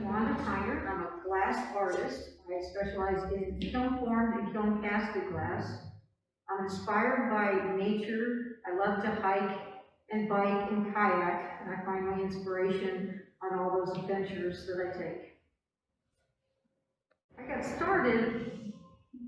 Wanda Tyner. I'm a glass artist. I specialize in kiln-formed and kiln-casted glass. I'm inspired by nature. I love to hike and bike and kayak, and I find my inspiration on all those adventures that I take. I got started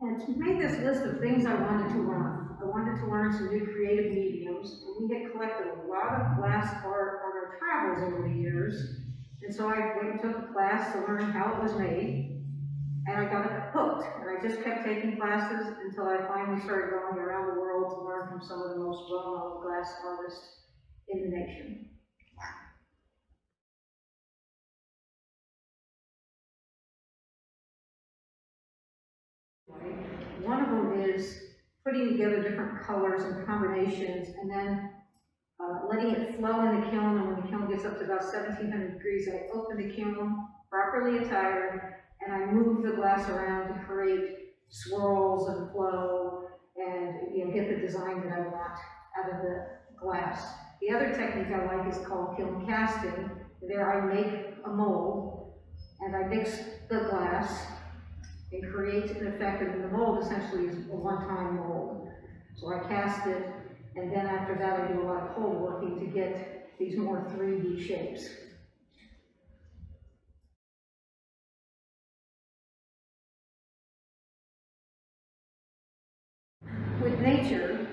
and made this list of things I wanted to learn. I wanted to learn some new creative mediums, and we had collected a lot of glass art on our travels over the years. And so I went and took a class to learn how it was made, and I got hooked. And I just kept taking classes until I finally started going around the world to learn from some of the most well-known glass artists in the nation. One of them is putting together different colors and combinations, and then letting it flow in the kiln. And when the kiln gets up to about 1700 degrees, I open the kiln, properly attired, and I move the glass around to create swirls and flow, and get the design that I want out of the glass. The other technique I like is called kiln casting. There I make a mold, and I mix the glass and create an effect, and the mold essentially is a one-time mold. So I cast it, and then after that I do a lot of cold working to get these more 3D shapes. With nature,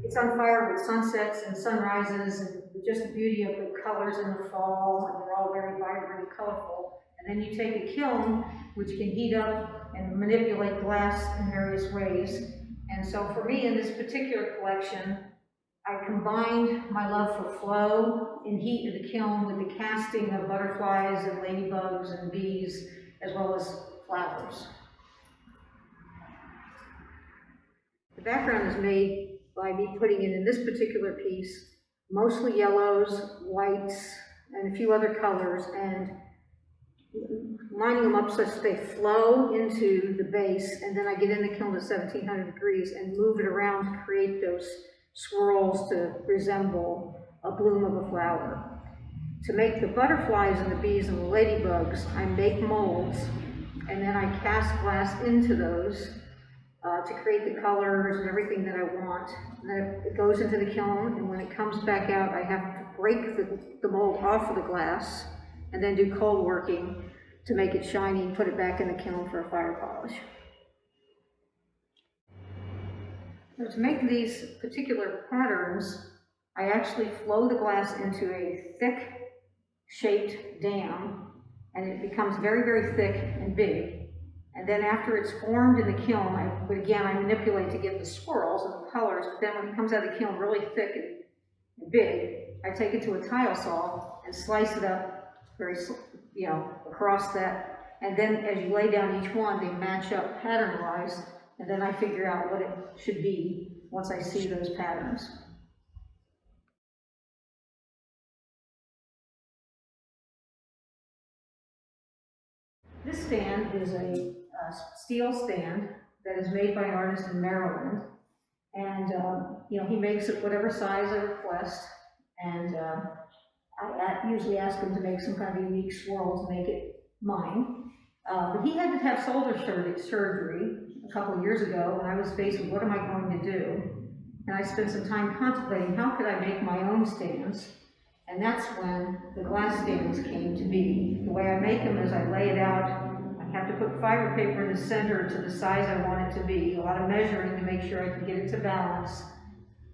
it's on fire with sunsets and sunrises, and just the beauty of the colors in the fall, and they're all very vibrant and colorful. And then you take a kiln, which can heat up and manipulate glass in various ways. And so for me, in this particular collection, I combined my love for flow and heat in the kiln with the casting of butterflies and ladybugs and bees, as well as flowers. The background is made by me putting in this particular piece, mostly yellows, whites, and a few other colors, and lining them up such that they flow into the base, and then I get in the kiln to 1700 degrees and move it around to create those swirls to resemble a bloom of a flower. To make the butterflies and the bees and the ladybugs, I make molds, and then I cast glass into those to create the colors and everything that I want. And then it goes into the kiln, and when it comes back out, I have to break the mold off of the glass and then do cold working to make it shiny and put it back in the kiln for a fire polish. Now, to make these particular patterns, I actually flow the glass into a thick shaped dam, and it becomes very, very thick and big. And then after it's formed in the kiln, I manipulate to get the swirls and the colors, but then when it comes out of the kiln really thick and big, I take it to a tile saw and slice it up very, across that. And then as you lay down each one, they match up pattern-wise, and then I figure out what it should be once I see those patterns. This stand is a steel stand that is made by an artist in Maryland, and he makes it whatever size I request, and I usually ask him to make some kind of unique swirl to make it mine. But he had to have shoulder surgery a couple of years ago, and I was faced with what am I going to do? And I spent some time contemplating how could I make my own stands, and that's when the glass stands came to be. The way I make them is I lay it out. I have to put fiber paper in the center to the size I want it to be, a lot of measuring to make sure I can get it to balance.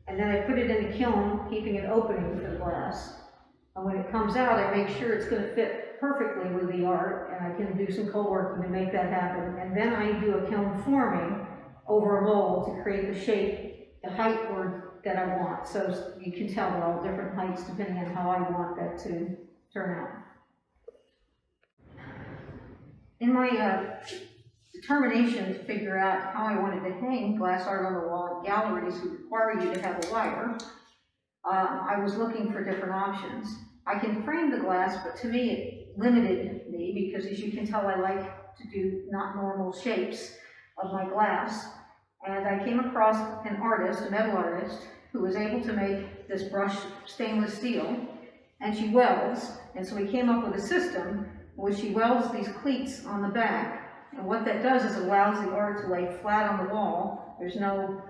And then I put it in the kiln, keeping an opening for the glass. And when it comes out, I make sure it's going to fit perfectly with the art, and I can do some cold working to make that happen. And then I do a kiln forming over a mold to create the shape, the height that I want. So you can tell they're all different heights depending on how I want that to turn out. In my determination to figure out how I wanted to hang glass art on the wall at galleries who require you to have a wire, I was looking for different options. I can frame the glass, but to me it limited me because, as you can tell, I like to do not normal shapes of my glass. And I came across an artist, a metal artist, who was able to make this brushed stainless steel, and she welds. And so we came up with a system which she welds these cleats on the back. And what that does is allows the art to lay flat on the wall. There's no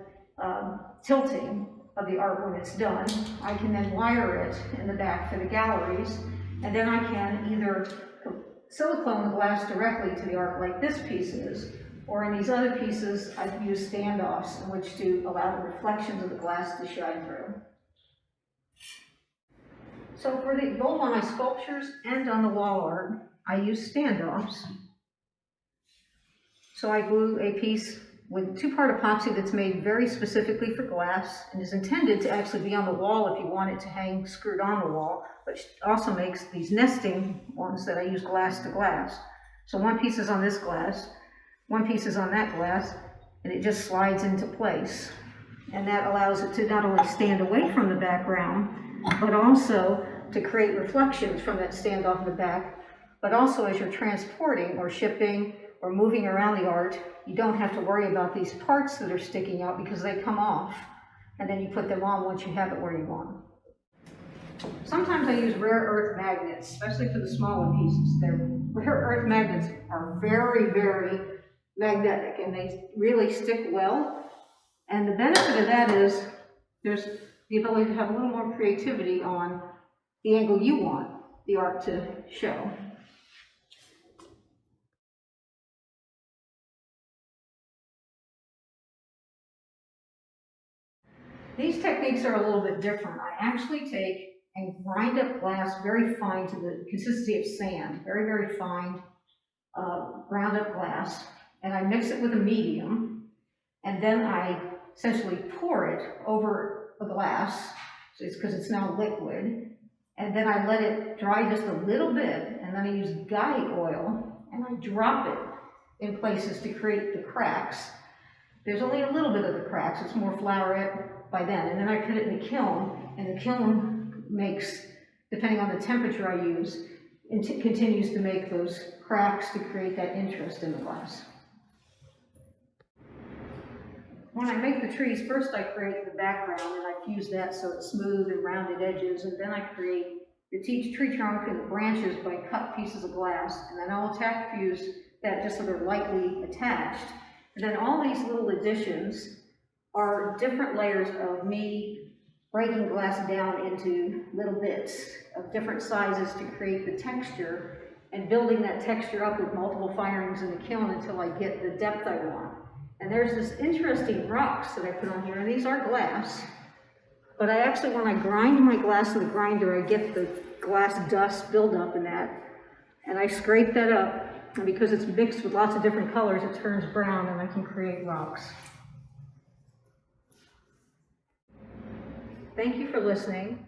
tilting of the art when it's done. I can then wire it in the back for the galleries, and then I can either silicone the glass directly to the art like this piece is, or in these other pieces I've used standoffs in which to allow the reflections of the glass to shine through. So for both on my sculptures and on the wall art, I use standoffs. So I glue a piece with two-part epoxy that's made very specifically for glass and is intended to actually be on the wall if you want it to hang screwed on the wall, but also makes these nesting ones that I use glass to glass. So one piece is on this glass, one piece is on that glass, and it just slides into place. And that allows it to not only stand away from the background, but also to create reflections from that standoff in the back, but also as you're transporting or shipping or moving around the art, you don't have to worry about these parts that are sticking out because they come off, and then you put them on once you have it where you want. Sometimes I use rare earth magnets, especially for the smaller pieces. Rare earth magnets are very, very magnetic, and they really stick well. And the benefit of that is there's the ability to have a little more creativity on the angle you want the art to show. These techniques are a little bit different. I actually take and grind up glass very fine to the consistency of sand, very, very fine ground up glass, and I mix it with a medium, and then I essentially pour it over a glass, so it's because it's now liquid, and then I let it dry just a little bit, and then I use guy oil, and I drop it in places to create the cracks. There's only a little bit of the cracks, it's more flowerette by then, and then I put it in the kiln, and the kiln makes, depending on the temperature I use, it continues to make those cracks to create that interest in the glass. When I make the trees, first I create the background, and I fuse that so it's smooth and rounded edges, and then I create the tree trunk and the branches by cut pieces of glass, and then I'll tack fuse that just so they're lightly attached. And then all these little additions are different layers of me breaking glass down into little bits of different sizes to create the texture, and building that texture up with multiple firings in the kiln until I get the depth I want. And there's this interesting rocks that I put on here, and these are glass, but I actually, when I grind my glass in the grinder, I get the glass dust buildup in that, and I scrape that up, and because it's mixed with lots of different colors, it turns brown, and I can create rocks. Thank you for listening.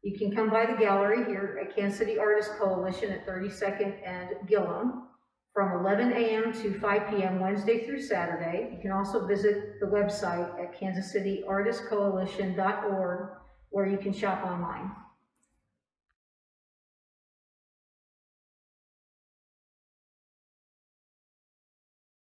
You can come by the gallery here at Kansas City Artists Coalition at 32nd and Gillum from 11 a.m. to 5 p.m. Wednesday through Saturday. You can also visit the website at kansascityartistcoalition.org where you can shop online.